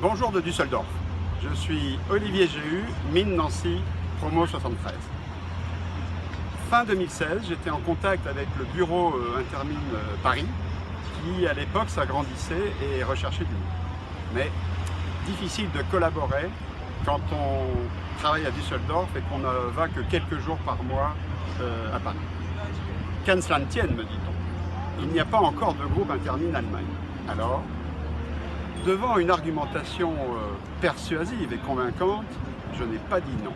Bonjour de Düsseldorf, je suis Olivier Géhu, mine Nancy, promo 73. Fin 2016, j'étais en contact avec le bureau Intermine Paris, qui à l'époque s'agrandissait et recherchait du monde. Mais difficile de collaborer quand on travaille à Düsseldorf et qu'on ne va que quelques jours par mois à Paris. Qu'à cela ne tienne, me dit-on, il n'y a pas encore de groupe Intermine Allemagne. Alors, devant une argumentation persuasive et convaincante, je n'ai pas dit non.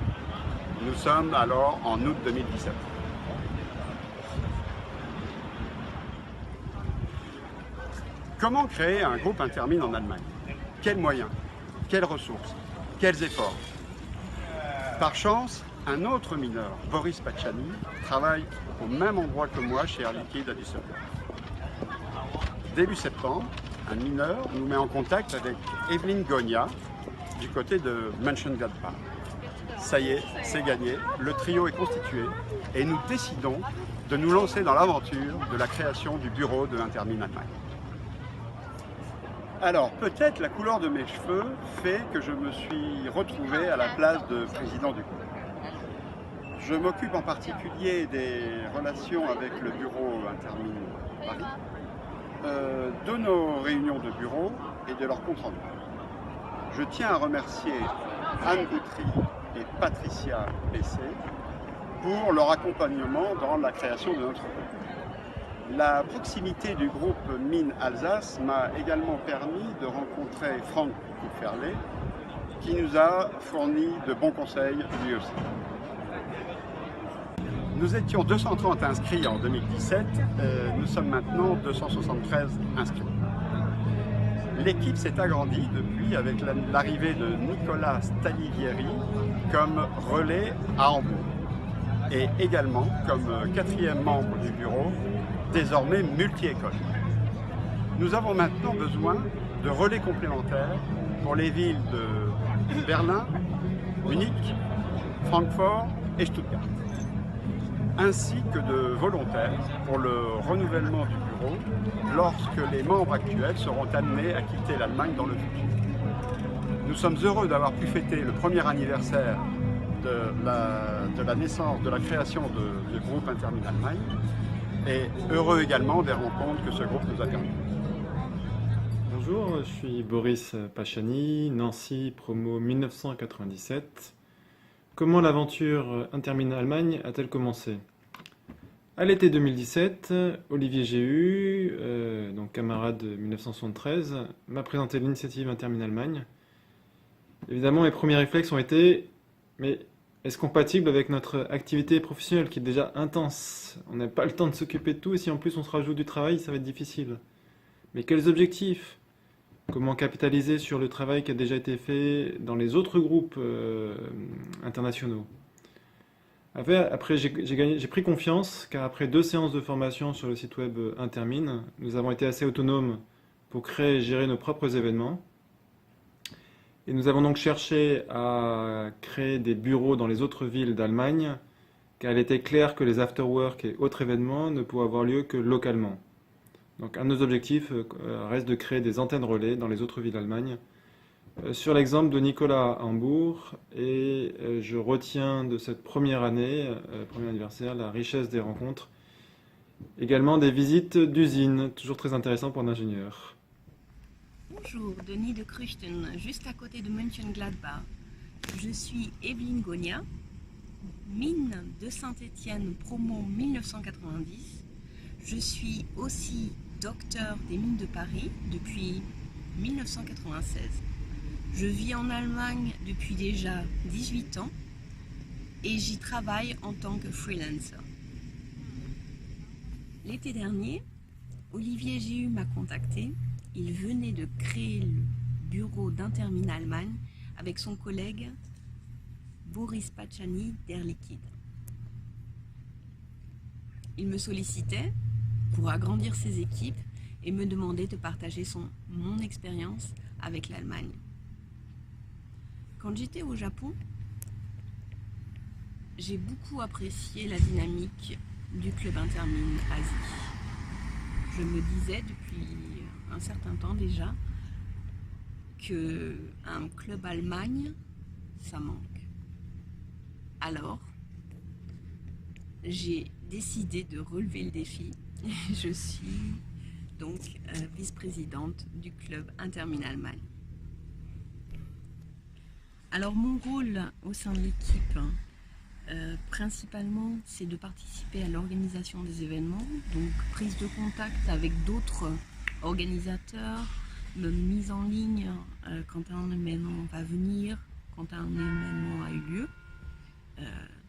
Nous sommes alors en août 2017. Comment créer un groupe Intermine en Allemagne? Quels moyens? Quelles ressources? Quels efforts? Par chance, un autre mineur, Boris Pachani, travaille au même endroit que moi chez Air Liquide à Düsseldorf. Début septembre, un mineur nous met en contact avec Evelyn Gonia du côté de Mönchengladbach. Ça y est, c'est gagné, le trio est constitué et nous décidons de nous lancer dans l'aventure de la création du bureau de Intermine Allemagne. Alors, peut-être la couleur de mes cheveux fait que je me suis retrouvé à la place de président du groupe. Je m'occupe en particulier des relations avec le bureau Intermine Paris, de nos réunions de bureau et de leurs comptes rendus. Je tiens à remercier Anne Guthrie et Patricia Bessé pour leur accompagnement dans la création de notre groupe. La proximité du groupe Mine Alsace m'a également permis de rencontrer Franck Kupferle, qui nous a fourni de bons conseils lui aussi. Nous étions 230 inscrits en 2017, nous sommes maintenant 273 inscrits. L'équipe s'est agrandie depuis avec l'arrivée de Nicolas Stalivieri comme relais à Hambourg et également comme quatrième membre du bureau, désormais multi-école. Nous avons maintenant besoin de relais complémentaires pour les villes de Berlin, Munich, Francfort et Stuttgart, ainsi que de volontaires pour le renouvellement du bureau lorsque les membres actuels seront amenés à quitter l'Allemagne dans le futur. Nous sommes heureux d'avoir pu fêter le premier anniversaire de la naissance, de la création du groupe Intermine Allemagne et heureux également des rencontres que ce groupe nous a permis. Bonjour, je suis Boris Pachani, Nancy, promo 1997. Comment l'aventure Intermine Allemagne a-t-elle commencé? À l'été 2017, Olivier Géhu, donc camarade de 1973, m'a présenté l'initiative Intermine Allemagne. Évidemment, mes premiers réflexes ont été « mais est-ce compatible avec notre activité professionnelle qui est déjà intense? On n'a pas le temps de s'occuper de tout et si en plus on se rajoute du travail, ça va être difficile. Mais quels objectifs? Comment capitaliser sur le travail qui a déjà été fait dans les autres groupes internationaux? Après, j'ai pris confiance, car après 2 séances de formation sur le site web Intermine, nous avons été assez autonomes pour créer et gérer nos propres événements. Et nous avons donc cherché à créer des bureaux dans les autres villes d'Allemagne, car il était clair que les afterwork et autres événements ne pouvaient avoir lieu que localement. Donc un de nos objectifs reste de créer des antennes relais dans les autres villes d'Allemagne. Sur l'exemple de Nicolas à Hambourg, et je retiens de cette première année, premier anniversaire, la richesse des rencontres. Également des visites d'usines, toujours très intéressant pour un ingénieur. Bonjour, Denis de Kruchten, juste à côté de Mönchengladbach. Je suis Evelyn Gonia, mine de Saint-Étienne, promo 1990. Je suis aussi docteur des mines de Paris depuis 1996. Je vis en Allemagne depuis déjà 18 ans et j'y travaille en tant que freelancer. L'été dernier, Olivier Géhu m'a contacté. Il venait de créer le bureau d'Intermine Allemagne avec son collègue Boris Pachani d'Air Liquide. Il me sollicitait pour agrandir ses équipes et me demandait de partager mon expérience avec l'Allemagne. Quand j'étais au Japon, j'ai beaucoup apprécié la dynamique du club Intermine Asie. Je me disais depuis un certain temps déjà qu'un club Allemagne, ça manque. Alors, j'ai décidé de relever le défi. Je suis donc vice-présidente du club Intermin Allemagne. Alors mon rôle au sein de l'équipe, principalement, c'est de participer à l'organisation des événements, donc prise de contact avec d'autres organisateurs, mise en ligne quand un événement va venir, quand un événement a eu lieu.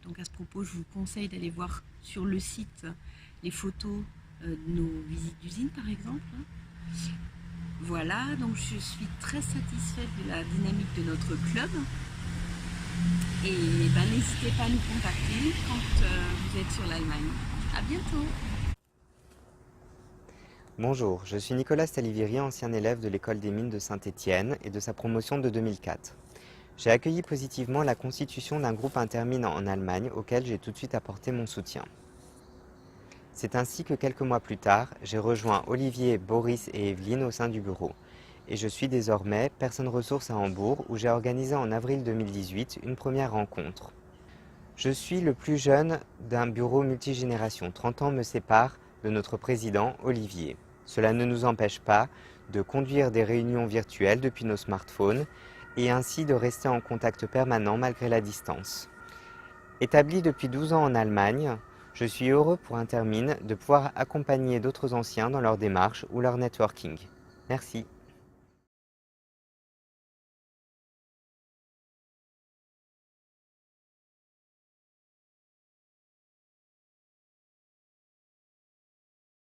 Donc à ce propos, je vous conseille d'aller voir sur le site les photos de nos visites d'usine par exemple. Voilà, donc je suis très satisfaite de la dynamique de notre club. Et n'hésitez pas à nous contacter quand vous êtes sur l'Allemagne. À bientôt. Bonjour, je suis Nicolas Stalivieri, ancien élève de l'école des mines de Saint-Étienne et de sa promotion de 2004. J'ai accueilli positivement la constitution d'un groupe Intermin en Allemagne auquel j'ai tout de suite apporté mon soutien. C'est ainsi que quelques mois plus tard, j'ai rejoint Olivier, Boris et Evelyne au sein du bureau. Et je suis désormais personne ressource à Hambourg où j'ai organisé en avril 2018 une première rencontre. Je suis le plus jeune d'un bureau multigénération. 30 ans me séparent de notre président Olivier. Cela ne nous empêche pas de conduire des réunions virtuelles depuis nos smartphones et ainsi de rester en contact permanent malgré la distance. Établi depuis 12 ans en Allemagne, je suis heureux pour Intermin de pouvoir accompagner d'autres anciens dans leur démarche ou leur networking. Merci.